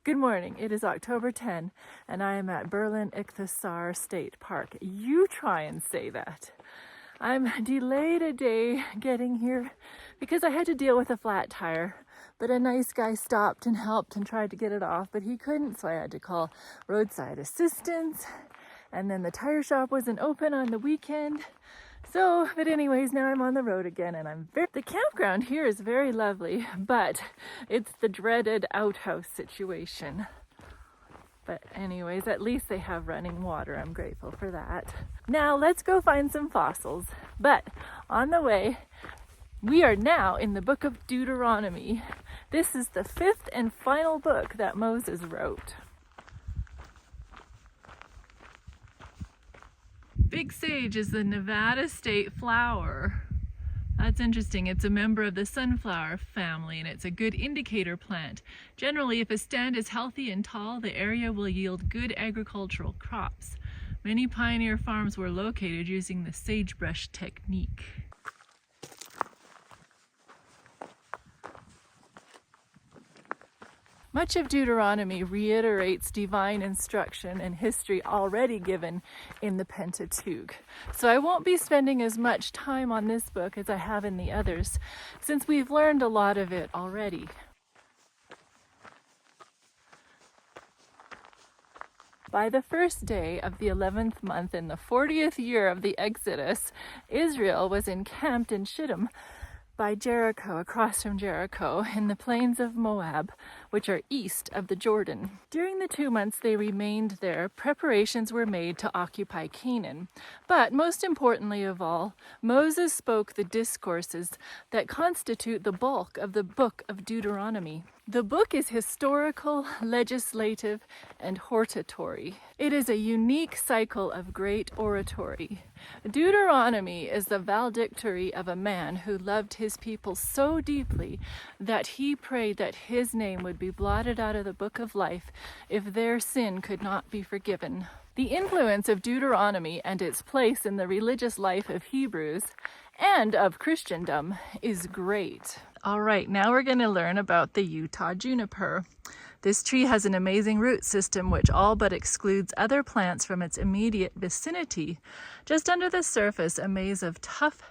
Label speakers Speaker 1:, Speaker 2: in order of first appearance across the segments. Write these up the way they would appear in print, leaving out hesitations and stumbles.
Speaker 1: Good morning. It is October 10, and I am at Berlin Ichthyosaur State Park. You try and say that. I'm delayed a day getting here because I had to deal with a flat tire, but a nice guy stopped and helped and tried to get it off, but he couldn't, so I had to call roadside assistance, and then the tire shop wasn't open on the weekend. But anyways, now I'm on the road again, and the campground here is very lovely, but it's the dreaded outhouse situation. But anyways, at least they have running water. I'm grateful for that. Now let's go find some fossils. But on the way, we are now in the book of Deuteronomy. This is the fifth and final book that Moses wrote. Big sage is the Nevada state flower. That's interesting. It's a member of the sunflower family, and it's a good indicator plant. Generally, if a stand is healthy and tall, the area will yield good agricultural crops. Many pioneer farms were located using the sagebrush technique. Much of Deuteronomy reiterates divine instruction and history already given in the Pentateuch. So I won't be spending as much time on this book as I have in the others, since we've learned a lot of it already. By the first day of the 11th month in the 40th year of the Exodus, Israel was encamped in Shittim by Jericho, across from Jericho, in the plains of Moab, which are east of the Jordan. During the 2 months they remained there, preparations were made to occupy Canaan. But most importantly of all, Moses spoke the discourses that constitute the bulk of the book of Deuteronomy. The book is historical, legislative, and hortatory. It is a unique cycle of great oratory. Deuteronomy is the valedictory of a man who loved his people so deeply that he prayed that his name would be blotted out of the book of life if their sin could not be forgiven. The influence of Deuteronomy and its place in the religious life of Hebrews and of Christendom is great. All right, now we're going to learn about the Utah juniper. This tree has an amazing root system which all but excludes other plants from its immediate vicinity. Just under the surface, a maze of tough,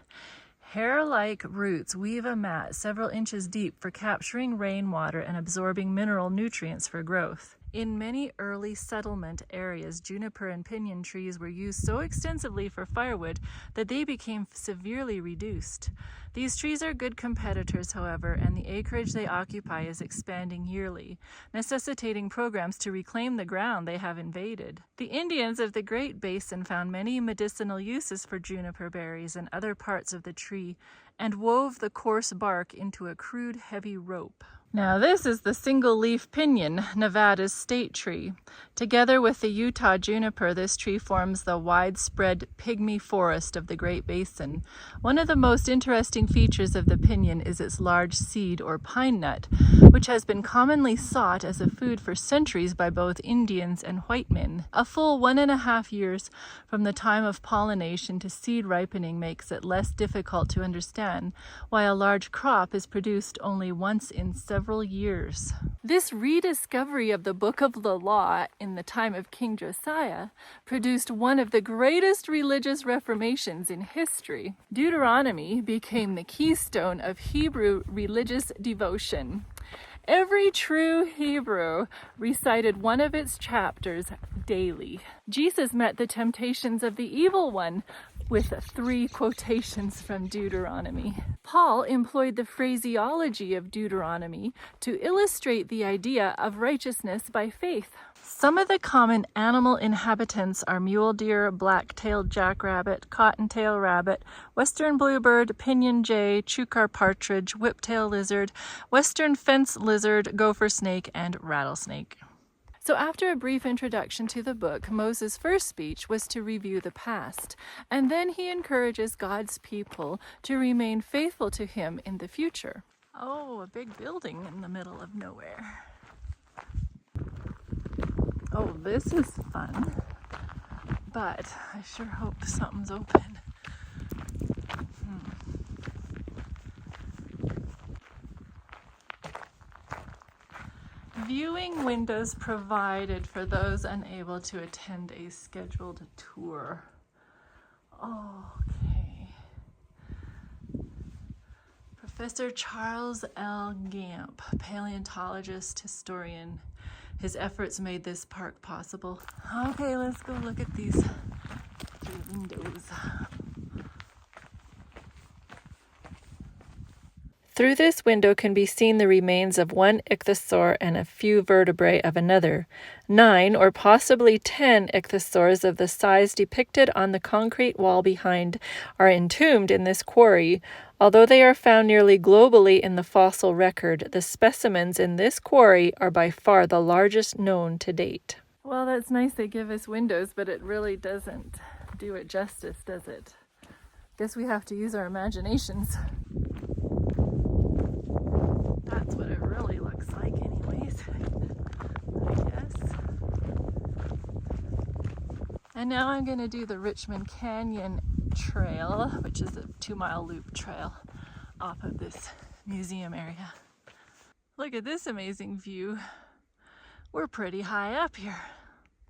Speaker 1: hair-like roots weave a mat several inches deep for capturing rainwater and absorbing mineral nutrients for growth. In many early settlement areas, juniper and pinyon trees were used so extensively for firewood that they became severely reduced. These trees are good competitors, however, and the acreage they occupy is expanding yearly, necessitating programs to reclaim the ground they have invaded. The Indians of the Great Basin found many medicinal uses for juniper berries and other parts of the tree, and wove the coarse bark into a crude, heavy rope. Now this is the single-leaf pinyon, Nevada's state tree. Together with the Utah juniper, this tree forms the widespread pygmy forest of the Great Basin. One of the most interesting features of the pinyon is its large seed or pine nut, which has been commonly sought as a food for centuries by both Indians and white men. A full 1.5 years from the time of pollination to seed ripening makes it less difficult to understand why a large crop is produced only once in several years. This rediscovery of the Book of the Law in the time of King Josiah produced one of the greatest religious reformations in history. Deuteronomy became the keystone of Hebrew religious devotion. Every true Hebrew recited one of its chapters daily. Jesus met the temptations of the evil one with 3 quotations from Deuteronomy. Paul employed the phraseology of Deuteronomy to illustrate the idea of righteousness by faith. Some of the common animal inhabitants are mule deer, black-tailed jackrabbit, cottontail rabbit, western bluebird, pinyon jay, chukar partridge, whiptail lizard, western fence lizard, gopher snake, and rattlesnake. So after a brief introduction to the book, Moses' first speech was to review the past, and then he encourages God's people to remain faithful to him in the future. Oh, a big building in the middle of nowhere. Oh, this is fun, but I sure hope something's open. Viewing windows provided for those unable to attend a scheduled tour. Okay. Professor Charles L. Gamp, paleontologist, historian. His efforts made this park possible. Okay, let's go look at these three windows. Through this window can be seen the remains of one ichthyosaur and a few vertebrae of another. 9 or possibly 10 ichthyosaurs of the size depicted on the concrete wall behind are entombed in this quarry. Although they are found nearly globally in the fossil record, the specimens in this quarry are by far the largest known to date. Well, that's nice they give us windows, but it really doesn't do it justice, does it? Guess we have to use our imaginations. That's what it really looks like anyways, I guess. And now I'm going to do the Richmond Canyon Trail, which is a 2-mile loop trail off of this museum area. Look at this amazing view. We're pretty high up here.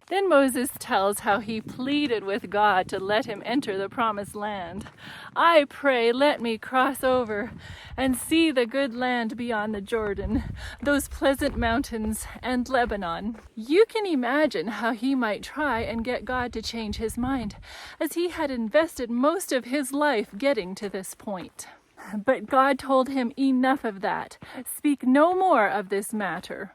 Speaker 1: Then Moses tells how he pleaded with God to let him enter the promised land. I pray, let me cross over and see the good land beyond the Jordan, those pleasant mountains and Lebanon. You can imagine how he might try and get God to change his mind, as he had invested most of his life getting to this point. But God told him, enough of that. Speak no more of this matter.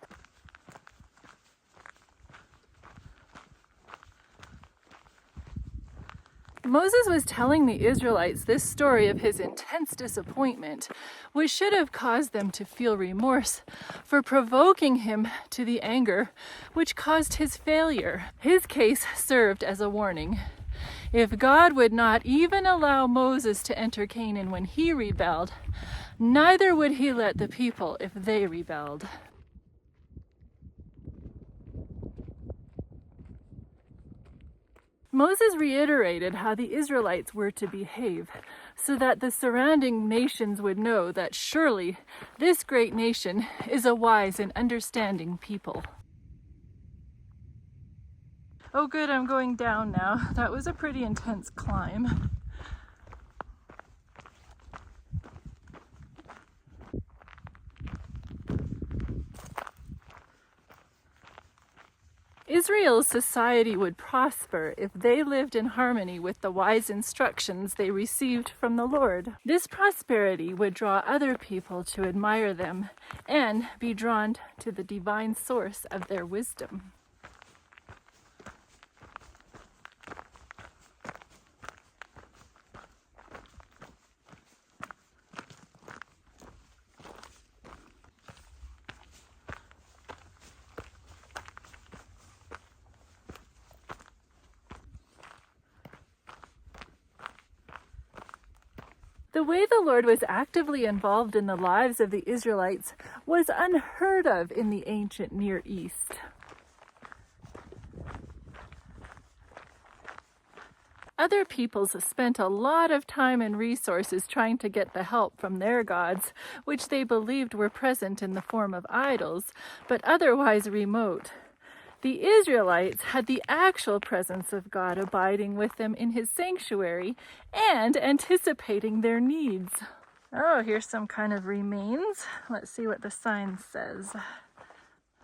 Speaker 1: Moses was telling the Israelites this story of his intense disappointment, which should have caused them to feel remorse for provoking him to the anger which caused his failure. His case served as a warning. If God would not even allow Moses to enter Canaan when he rebelled, neither would he let the people if they rebelled. Moses reiterated how the Israelites were to behave so that the surrounding nations would know that surely this great nation is a wise and understanding people. Oh good, I'm going down now. That was a pretty intense climb. Israel's society would prosper if they lived in harmony with the wise instructions they received from the Lord. This prosperity would draw other people to admire them and be drawn to the divine source of their wisdom. The way the Lord was actively involved in the lives of the Israelites was unheard of in the ancient Near East. Other peoples spent a lot of time and resources trying to get the help from their gods, which they believed were present in the form of idols, but otherwise remote. The Israelites had the actual presence of God abiding with them in his sanctuary and anticipating their needs. Oh, here's some kind of remains. Let's see what the sign says.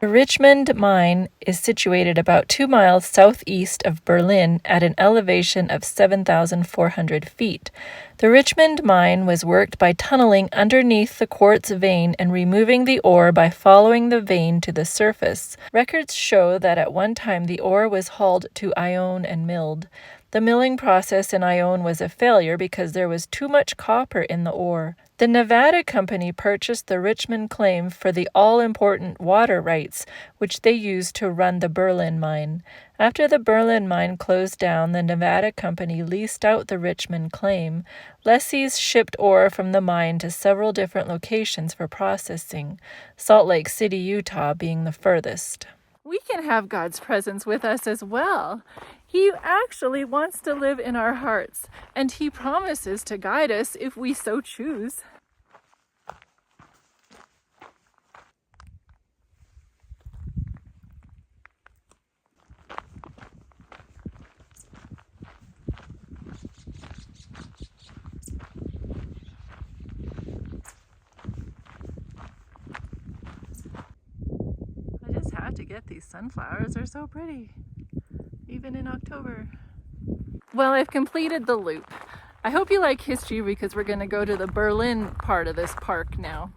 Speaker 1: The Richmond mine is situated about 2 miles southeast of Berlin at an elevation of 7,400 feet. The Richmond mine was worked by tunneling underneath the quartz vein and removing the ore by following the vein to the surface. Records show that at one time the ore was hauled to Ione and milled. The milling process in Ione was a failure because there was too much copper in the ore. The Nevada company purchased the Richmond claim for the all-important water rights, which they used to run the Berlin mine. After the Berlin mine closed down, the Nevada company leased out the Richmond claim. Lessees shipped ore from the mine to several different locations for processing, Salt Lake City, Utah being the furthest. We can have God's presence with us as well. He actually wants to live in our hearts, and he promises to guide us if we so choose. got to get these sunflowers. They're so pretty, even in October. Well, I've completed the loop. I hope you like history because we're going to go to the Berlin part of this park now.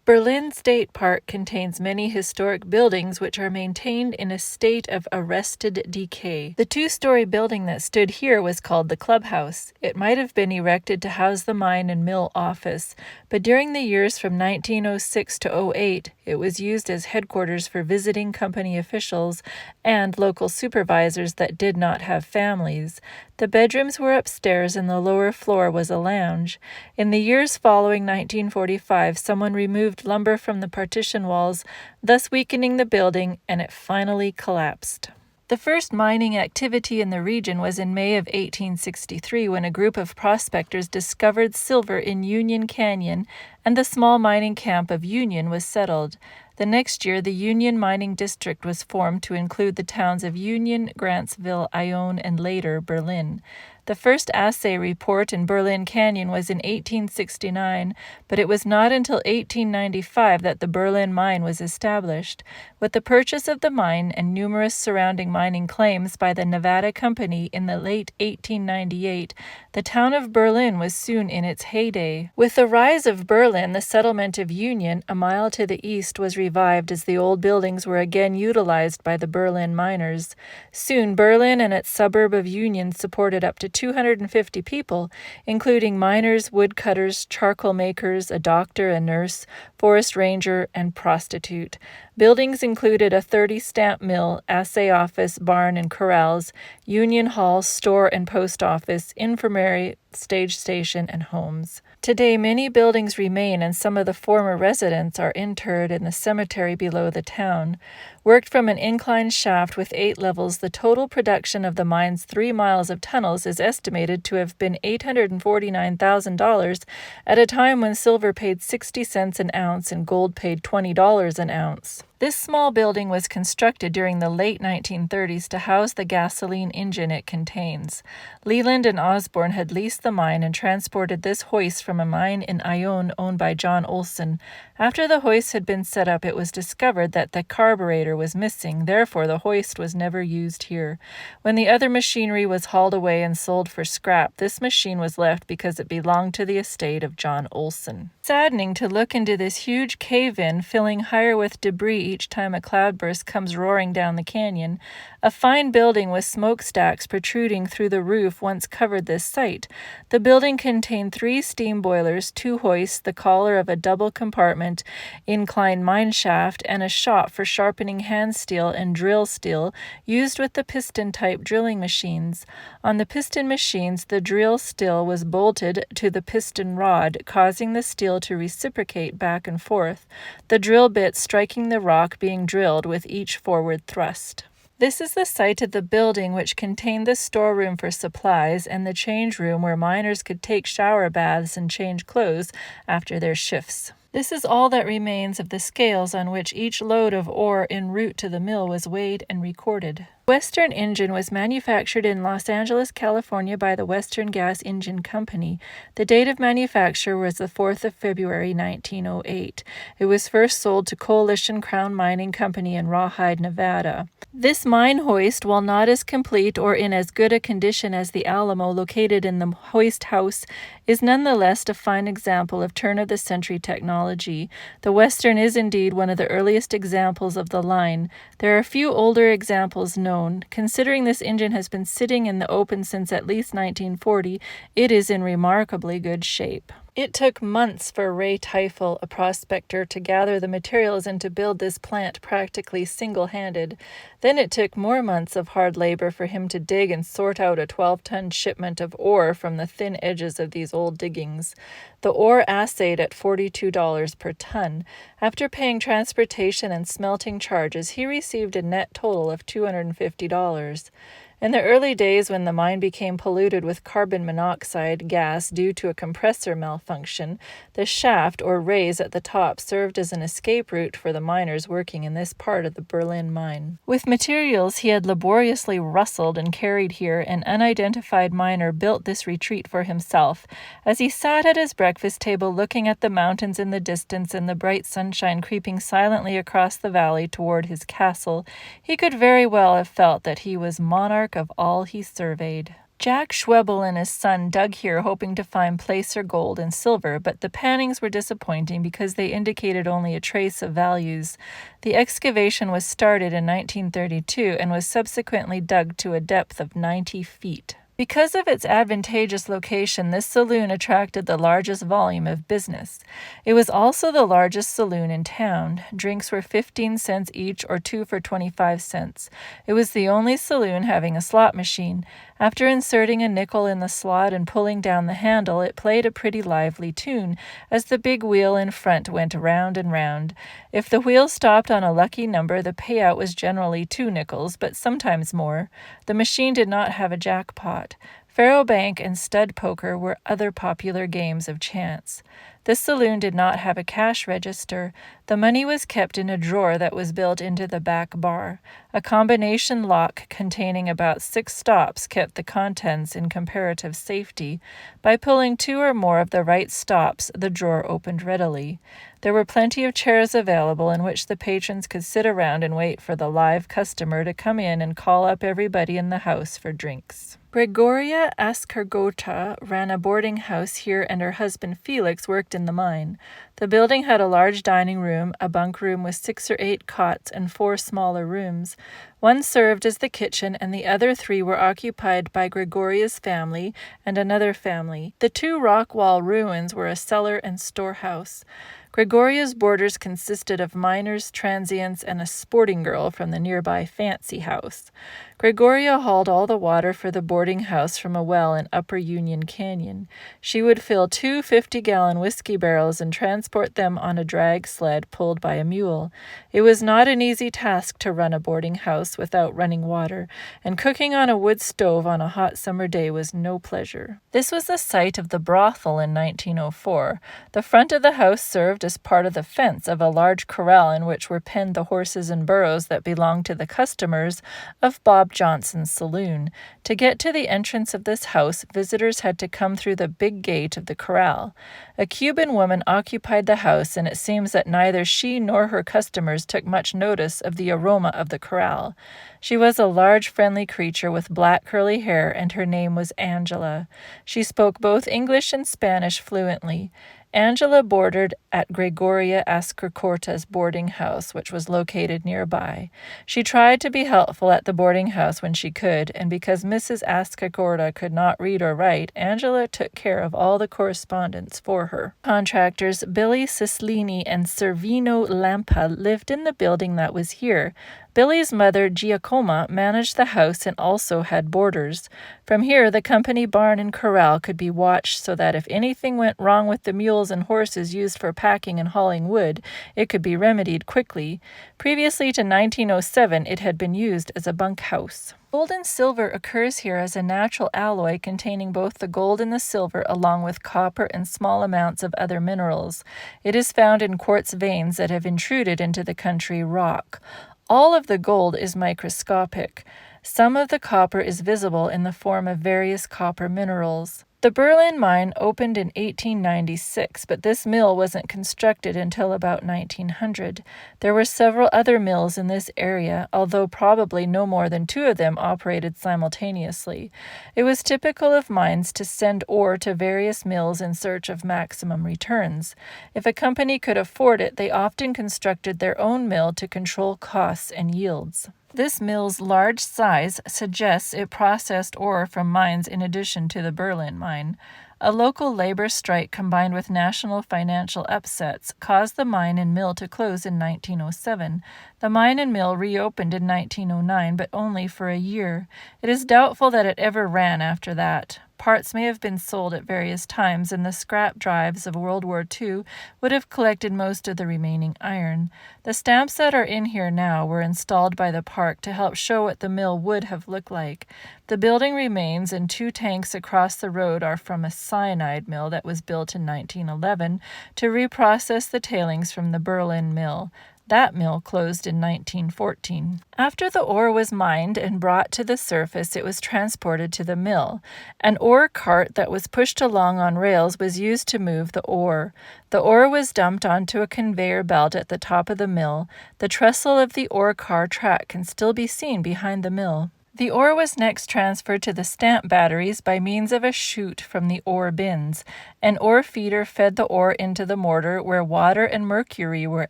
Speaker 1: Berlin State Park contains many historic buildings which are maintained in a state of arrested decay. The two-story building that stood here was called the Clubhouse. It might have been erected to house the mine and mill office, but during the years from 1906 to 08, it was used as headquarters for visiting company officials and local supervisors that did not have families. The bedrooms were upstairs and the lower floor was a lounge. In the years following 1945, someone removed lumber from the partition walls, thus weakening the building, and it finally collapsed. The first mining activity in the region was in May of 1863 when a group of prospectors discovered silver in Union Canyon, and the small mining camp of Union was settled. The next year, the Union Mining District was formed to include the towns of Union, Grantsville, Ione, and later Berlin. The first assay report in Berlin Canyon was in 1869, but it was not until 1895 that the Berlin mine was established. With the purchase of the mine and numerous surrounding mining claims by the Nevada Company in the late 1898, the town of Berlin was soon in its heyday. With the rise of Berlin, the settlement of Union, a mile to the east, was revived as the old buildings were again utilized by the Berlin miners. Soon, Berlin and its suburb of Union supported up to 250 people, including miners, woodcutters, charcoal makers, a doctor, a nurse, forest ranger, and prostitute. Buildings included a 30-stamp mill, assay office, barn, and corrals, union hall, store and post office, infirmary, stage station, and homes. Today, many buildings remain, and some of the former residents are interred in the cemetery below the town. Worked from an inclined shaft with 8 levels, the total production of the mine's 3 miles of tunnels is estimated to have been $849,000 at a time when silver paid 60 cents an ounce and gold paid $20 an ounce. This small building was constructed during the late 1930s to house the gasoline engine it contains. Leland and Osborne had leased the mine and transported this hoist from a mine in Ione owned by John Olson. After the hoist had been set up, it was discovered that the carburetor was missing, therefore the hoist was never used here. When the other machinery was hauled away and sold for scrap, this machine was left because it belonged to the estate of John Olson. Saddening to look into this huge cave-in, filling higher with debris each time a cloudburst comes roaring down the canyon. A fine building with smokestacks protruding through the roof once covered this site. The building contained 3 steam boilers, 2 hoists, the collar of a double compartment, inclined mine shaft, and a shop for sharpening hand steel and drill steel used with the piston-type drilling machines. On the piston machines, the drill steel was bolted to the piston rod, causing the steel to reciprocate back and forth, the drill bit striking the rock being drilled with each forward thrust. This is the site of the building which contained the storeroom for supplies and the change room where miners could take shower baths and change clothes after their shifts. This is all that remains of the scales on which each load of ore en route to the mill was weighed and recorded. The Western engine was manufactured in Los Angeles, California by the Western Gas Engine Company. The date of manufacture was the 4th of February, 1908. It was first sold to Coalition Crown Mining Company in Rawhide, Nevada. This mine hoist, while not as complete or in as good a condition as the Alamo located in the hoist house, is nonetheless a fine example of turn-of-the-century technology. The Western is indeed one of the earliest examples of the line. There are few older examples known. Considering this engine has been sitting in the open since at least 1940, it is in remarkably good shape. It took months for Ray Teifel, a prospector, to gather the materials and to build this plant practically single-handed. Then it took more months of hard labor for him to dig and sort out a 12-ton shipment of ore from the thin edges of these old diggings. The ore assayed at $42 per ton. After paying transportation and smelting charges, he received a net total of $250. In the early days when the mine became polluted with carbon monoxide gas due to a compressor malfunction, the shaft or raise at the top served as an escape route for the miners working in this part of the Berlin mine. With materials he had laboriously rustled and carried here, an unidentified miner built this retreat for himself. As he sat at his breakfast table looking at the mountains in the distance and the bright sunshine creeping silently across the valley toward his castle, he could very well have felt that he was monarch of all he surveyed. Jack Schwebel and his son dug here hoping to find placer gold and silver, but the pannings were disappointing because they indicated only a trace of values. The excavation was started in 1932 and was subsequently dug to a depth of 90 feet. Because of its advantageous location, this saloon attracted the largest volume of business. It was also the largest saloon in town. Drinks were 15 cents each or 2 for 25 cents. It was the only saloon having a slot machine. After inserting a nickel in the slot and pulling down the handle, it played a pretty lively tune as the big wheel in front went round and round. If the wheel stopped on a lucky number, the payout was generally 2 nickels, but sometimes more. The machine did not have a jackpot. Faro bank and stud poker were other popular games of chance. This saloon did not have a cash register. The money was kept in a drawer that was built into the back bar. A combination lock containing about 6 stops kept the contents in comparative safety. By pulling 2 or more of the right stops, the drawer opened readily. There were plenty of chairs available in which the patrons could sit around and wait for the live customer to come in and call up everybody in the house for drinks. Gregoria Ascargota ran a boarding house here, and her husband Felix worked in the mine. The building had a large dining room, a bunk room with 6 or 8 cots, and 4 smaller rooms. One served as the kitchen, and the other 3 were occupied by Gregoria's family and another family. The 2 rock wall ruins were a cellar and storehouse. Gregoria's boarders consisted of miners, transients, and a sporting girl from the nearby fancy house. Gregoria hauled all the water for the boarding house from a well in Upper Union Canyon. She would fill 2 50-gallon whiskey barrels and transport them on a drag sled pulled by a mule. It was not an easy task to run a boarding house without running water, and cooking on a wood stove on a hot summer day was no pleasure. This was the site of the brothel in 1904. The front of the house served as part of the fence of a large corral in which were penned the horses and burros that belonged to the customers of Bob Johnson's saloon. To get to the entrance of this house, visitors had to come through the big gate of the corral. A Cuban woman occupied the house, and it seems that neither she nor her customers took much notice of the aroma of the corral. She was a large, friendly creature with black curly hair, and her name was Angela. She spoke both English and Spanish fluently. Angela boarded at Gregoria Ascarcorta's boarding house, which was located nearby. She tried to be helpful at the boarding house when she could, and because Mrs. Ascarcorta could not read or write, Angela took care of all the correspondence for her. Contractors Billy Cislini and Servino Lampa lived in the building that was here. Billy's mother, Giacoma, managed the house and also had boarders. From here, the company barn and corral could be watched so that if anything went wrong with the mules and horses used for packing and hauling wood, it could be remedied quickly. Previously to 1907, it had been used as a bunkhouse. Gold and silver occurs here as a natural alloy containing both the gold and the silver along with copper and small amounts of other minerals. It is found in quartz veins that have intruded into the country rock. All of the gold is microscopic. Some of the copper is visible in the form of various copper minerals. The Berlin mine opened in 1896, but this mill wasn't constructed until about 1900. There were several other mills in this area, although probably no more than 2 of them operated simultaneously. It was typical of mines to send ore to various mills in search of maximum returns. If a company could afford it, they often constructed their own mill to control costs and yields. This mill's large size suggests it processed ore from mines in addition to the Berlin mine. A local labor strike combined with national financial upsets caused the mine and mill to close in 1907. The mine and mill reopened in 1909, but only for a year. It is doubtful that it ever ran after that. Parts may have been sold at various times, and the scrap drives of World War II would have collected most of the remaining iron. The stamps that are in here now were installed by the park to help show what the mill would have looked like. The building remains, and 2 tanks across the road are from a cyanide mill that was built in 1911 to reprocess the tailings from the Berlin mill. That mill closed in 1914. After the ore was mined and brought to the surface, it was transported to the mill. An ore cart that was pushed along on rails was used to move the ore. The ore was dumped onto a conveyor belt at the top of the mill. The trestle of the ore car track can still be seen behind the mill. The ore was next transferred to the stamp batteries by means of a chute from the ore bins. An ore feeder fed the ore into the mortar where water and mercury were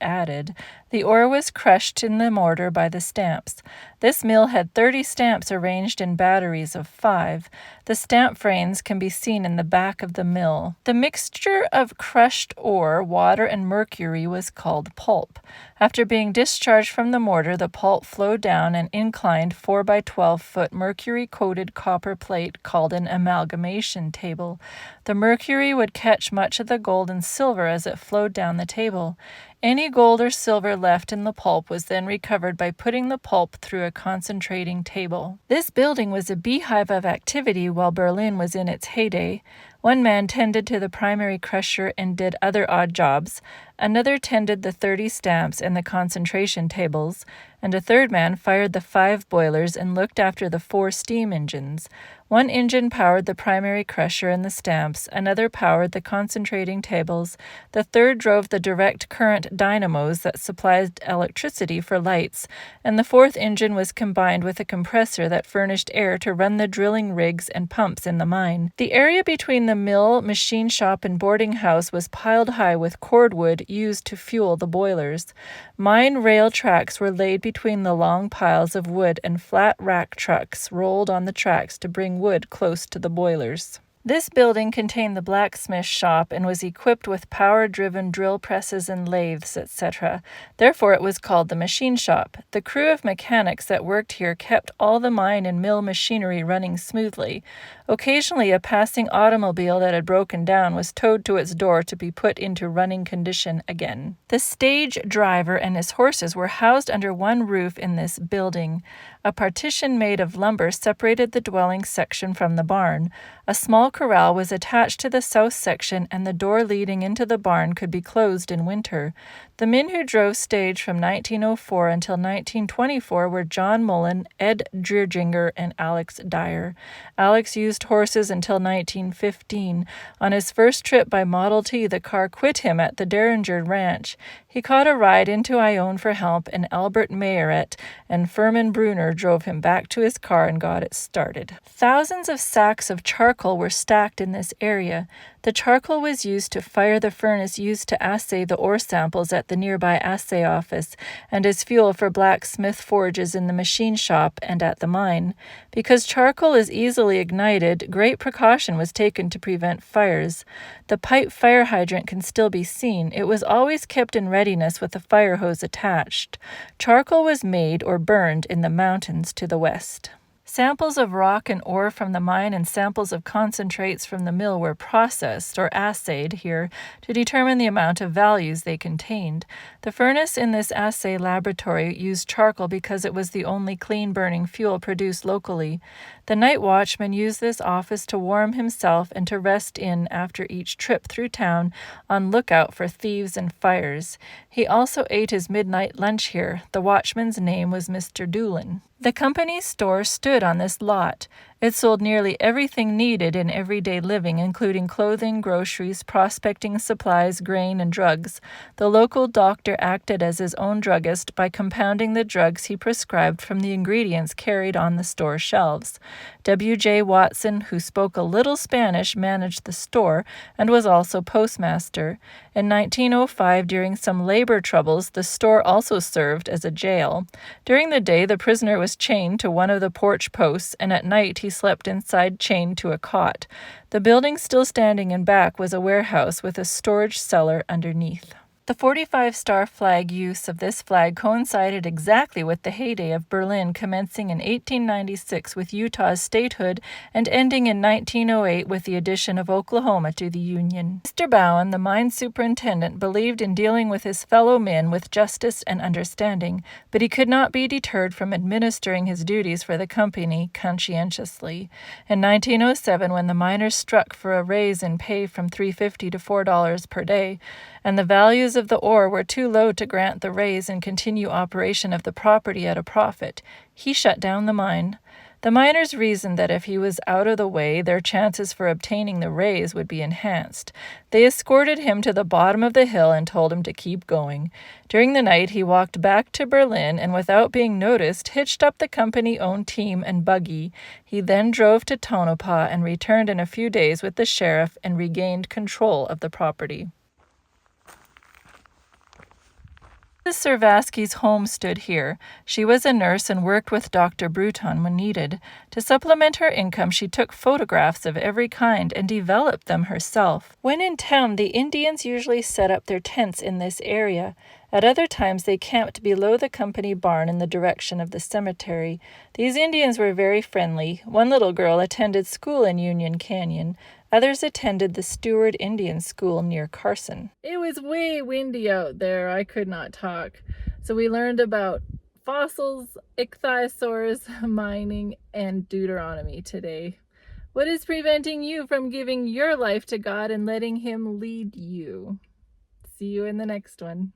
Speaker 1: added. The ore was crushed in the mortar by the stamps. This mill had 30 stamps arranged in batteries of 5. The stamp frames can be seen in the back of the mill. The mixture of crushed ore, water, and mercury was called pulp. After being discharged from the mortar, the pulp flowed down an inclined 4 by 12-foot mercury-coated copper plate called an amalgamation table. The mercury would catch much of the gold and silver as it flowed down the table. Any gold or silver left in the pulp was then recovered by putting the pulp through a concentrating table. This building was a beehive of activity while Berlin was in its heyday. One man tended to the primary crusher and did other odd jobs. Another tended the 30 stamps and the concentration tables, and a third man fired the 5 boilers and looked after the 4 steam engines. One engine powered the primary crusher and the stamps, another powered the concentrating tables, the third drove the direct current dynamos that supplied electricity for lights, and the 4th engine was combined with a compressor that furnished air to run the drilling rigs and pumps in the mine. The area between the mill, machine shop, and boarding house was piled high with cordwood used to fuel the boilers. Mine rail tracks were laid between the long piles of wood, and flat rack trucks rolled on the tracks to bring wood close to the boilers. This building contained the blacksmith shop and was equipped with power-driven drill presses and lathes, etc. Therefore, it was called the machine shop. The crew of mechanics that worked here kept all the mine and mill machinery running smoothly. Occasionally, a passing automobile that had broken down was towed to its door to be put into running condition again. The stage driver and his horses were housed under one roof in this building. A partition made of lumber separated the dwelling section from the barn. A small corral was attached to the south section, and the door leading into the barn could be closed in winter. The men who drove stage from 1904 until 1924 were John Mullen, Ed Drierginger, and Alex Dyer. Alex used horses until 1915. On his first trip by Model T, the car quit him at the Derringer Ranch. He caught a ride into Ione for help, and Albert Mayeret and Furman Bruner drove him back to his car and got it started. Thousands of sacks of charcoal were stacked in this area. The charcoal was used to fire the furnace used to assay the ore samples at the nearby assay office, and as fuel for blacksmith forges in the machine shop and at the mine. Because charcoal is easily ignited, great precaution was taken to prevent fires. The pipe fire hydrant can still be seen. It was always kept in readiness with a fire hose attached. Charcoal was made or burned in the mountains to the west. Samples of rock and ore from the mine and samples of concentrates from the mill were processed or assayed here to determine the amount of values they contained. The furnace in this assay laboratory used charcoal because it was the only clean-burning fuel produced locally. The night watchman used this office to warm himself and to rest in after each trip through town on lookout for thieves and fires. He also ate his midnight lunch here. The watchman's name was Mr. Doolin. The company's store stood on this lot. It sold nearly everything needed in everyday living, including clothing, groceries, prospecting supplies, grain, and drugs. The local doctor acted as his own druggist by compounding the drugs he prescribed from the ingredients carried on the store shelves. W.J. Watson, who spoke a little Spanish, managed the store and was also postmaster. In 1905, during some labor troubles, the store also served as a jail. During the day, the prisoner was chained to one of the porch posts, and at night he slept inside chained to a cot. The building still standing in back was a warehouse with a storage cellar underneath. The 45-star flag use of this flag coincided exactly with the heyday of Berlin, commencing in 1896 with Utah's statehood and ending in 1908 with the addition of Oklahoma to the Union. Mr. Bowen, the mine superintendent, believed in dealing with his fellow men with justice and understanding, but he could not be deterred from administering his duties for the company conscientiously. In 1907, when the miners struck for a raise in pay from $3.50 to $4 per day, and the values of the ore were too low to grant the raise and continue operation of the property at a profit, he shut down the mine. The miners reasoned that if he was out of the way, their chances for obtaining the raise would be enhanced. They escorted him to the bottom of the hill and told him to keep going. During the night, he walked back to Berlin and, without being noticed, hitched up the company-owned team and buggy. He then drove to Tonopah and returned in a few days with the sheriff and regained control of the property. Mrs. Servaski's home stood here. She was a nurse and worked with Dr. Bruton when needed. To supplement her income, she took photographs of every kind and developed them herself. When in town, the Indians usually set up their tents in this area. At other times, they camped below the company barn in the direction of the cemetery. These Indians were very friendly. One little girl attended school in Union Canyon. Others attended the Stewart Indian School near Carson. It was way windy out there. I could not talk. So we learned about fossils, ichthyosaurs, mining, and Deuteronomy today. What is preventing you from giving your life to God and letting Him lead you? See you in the next one.